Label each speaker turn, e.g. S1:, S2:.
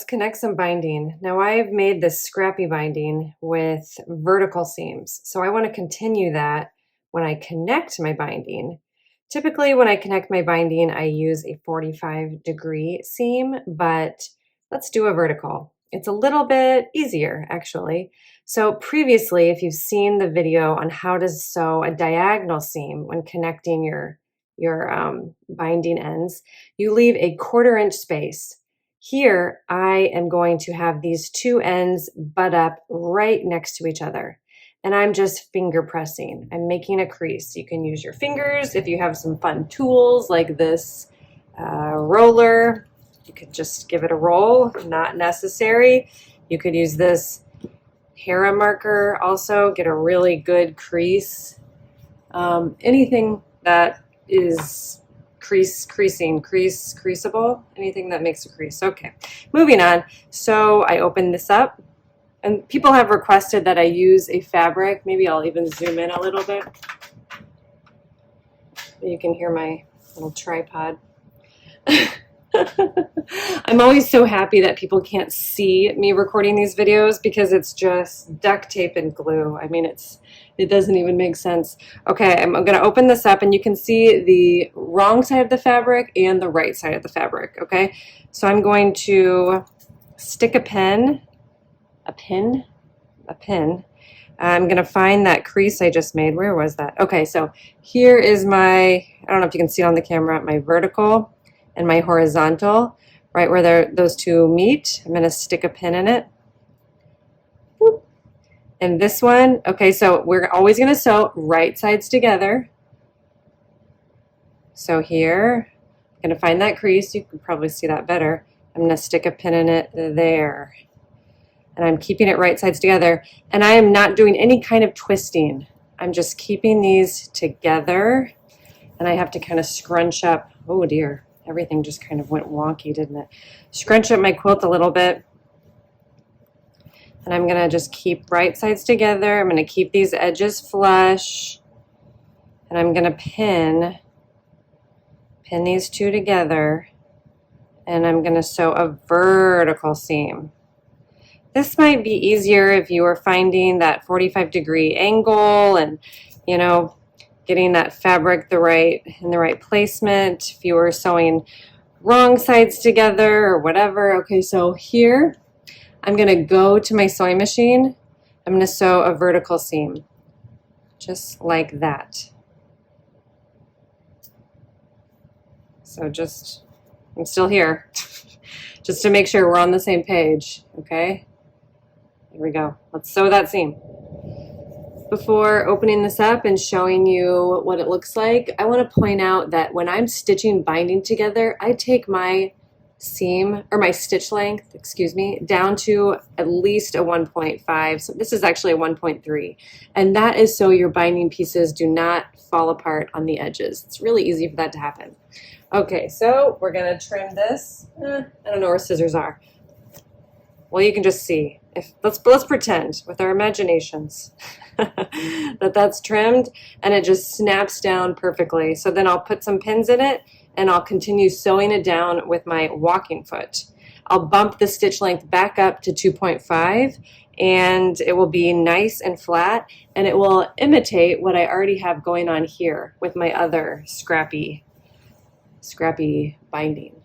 S1: connect some binding. Now I've made this scrappy binding with vertical seams. So I want to continue that when I connect my binding. Typically when I connect my binding, I use a 45-degree seam, but let's do a vertical. It's a little bit easier actually. So previously, if you've seen the video on how to sew a diagonal seam when connecting your binding ends, you leave a 1/4 inch space. Here, I am going to have these two ends butt up right next to each other. And I'm just finger pressing. I'm making a crease. You can use your fingers if you have some fun tools like this roller. You could just give it a roll, not necessary. You could use this Hera marker also, get a really good crease. Anything that is creasable, anything that makes a crease. Okay, moving on. So I open this up, and people have requested that I use a fabric. Maybe I'll even zoom in a little bit. You can hear my little tripod. I'm always so happy that people can't see me recording these videos because it's just duct tape and glue. I mean, it doesn't even make sense. Okay, I'm going to open this up and you can see the wrong side of the fabric and the right side of the fabric, okay? So I'm going to stick a pin. I'm going to find that crease I just made. Where was that? Okay, so here is my, I don't know if you can see it on the camera, my vertical and my horizontal, right where those two meet. I'm going to stick a pin in it. Boop. And this one, okay, so we're always going to sew right sides together. So here, I'm going to find that crease. You can probably see that better. I'm going to stick a pin in it there. And I'm keeping it right sides together. And I am not doing any kind of twisting. I'm just keeping these together. And I have to kind of scrunch up. Oh dear. Everything just kind of went wonky, didn't it? Scrunch up my quilt a little bit. And I'm going to just keep right sides together. I'm going to keep these edges flush. And I'm going to pin these two together. And I'm going to sew a vertical seam. This might be easier if you are finding that 45-degree angle and, you know, getting that fabric in the right placement, if you were sewing wrong sides together or whatever. Okay, so here I'm going to go to my sewing machine. I'm going to sew a vertical seam, just like that. So I'm still here, just to make sure we're on the same page, okay? Here we go. Let's sew that seam. Before opening this up and showing you what it looks like, I want to point out that when I'm stitching binding together, I take my seam, or my stitch length, excuse me, down to at least a 1.5. So this is actually a 1.3. And that is so your binding pieces do not fall apart on the edges. It's really easy for that to happen. Okay, so we're going to trim this. I don't know where scissors are. Well, you can just see. Let's pretend with our imaginations that that's trimmed and it just snaps down perfectly. So then I'll put some pins in it and I'll continue sewing it down with my walking foot. I'll bump the stitch length back up to 2.5 and it will be nice and flat and it will imitate what I already have going on here with my other scrappy binding.